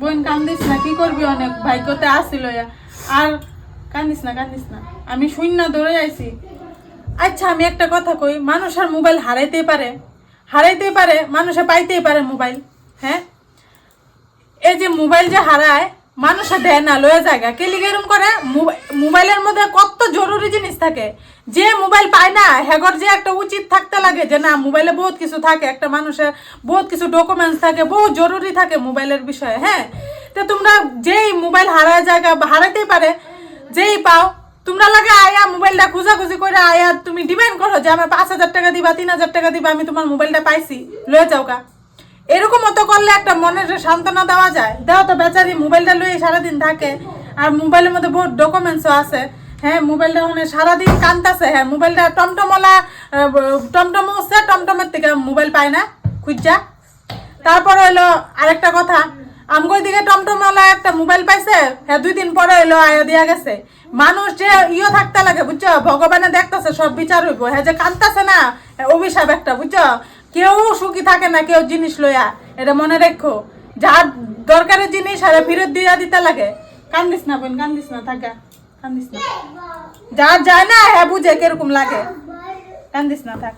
বোন কান্দিস না, কি করবি, অনেক ভাগ্যতে আসিল। আর কান্দিস না, আমি শূন্য ধরে আইছি। আচ্ছা আমি একটা কথা কই, মানুষের মোবাইল হারাইতেই পারে, মানুষে পাইতেই পারে মোবাইল। হ্যাঁ, এই যে মোবাইল যে হারায়, মানুষে দেয় না, লয়ে জায়গা কে লিগে এরম করে। মোবাইলের মধ্যে কত জরুরি জিনিস থাকে, যে মোবাইল পায় না হ্যাগর যে একটা উচিত থাকতে লাগে যে না মোবাইলে বহুত কিছু থাকে, একটা মানুষের বহুত কিছু ডকুমেন্টস থাকে, বহুত জরুরি থাকে মোবাইলের বিষয়ে। হ্যাঁ, তো তোমরা যেই মোবাইল হারায় জায়গা হারাইতেই পারে, যেই পাও তোমরা লাগে আয়া মোবাইলটা খুঁজাখুঁজি করে আয়া তুমি ডিমান্ড করো যে আমার 5,000 টাকা দিবা, 3,000 টাকা দিবা, আমি তোমার মোবাইলটা পাইছি, লয়ে যাও কা। এরকম মতো করলে একটা মনের সান্ত্বনা দেওয়া যায়। দেওয়া তো বেচারি মোবাইলটা লয়ে সারাদিন থাকে, আর মোবাইলের মধ্যে বহুত ডকুমেন্টসও আছে। হ্যাঁ, মোবাইলটা মানে সারাদিন কানতেছে। হ্যাঁ, মোবাইলটা টমটম হচ্ছে, টমটমের থেকে মোবাইল পায় না খুঁজা। তারপর হইলো আরেকটা কথা, আমগো দিকে টমটমওয়ালা একটা মোবাইল পাইছে, হ্যাঁ 2 দিন পরে হইলো আয়া দিয়া গেছে। মানুষ যে থাকতে লাগে বুঝছো, ভগবানে দেখতেছে, সব বিচার হইব। হ্যাঁ, যে কানতেছে না, অভিশাপ একটা বুঝছো। কেউ সুখী থাকে না কেউ জিনিস লইয়া, এটা মনে রেখো। যার দরকারের জিনিস আরে ফেরত দিয়া দিতে লাগে। কান্দিস না বোন, কান্দিস না, থাকা কান্দিস না। যার যায় না হ্যাঁ বুঝে কিরকম লাগে, কান্দিস না, থাক।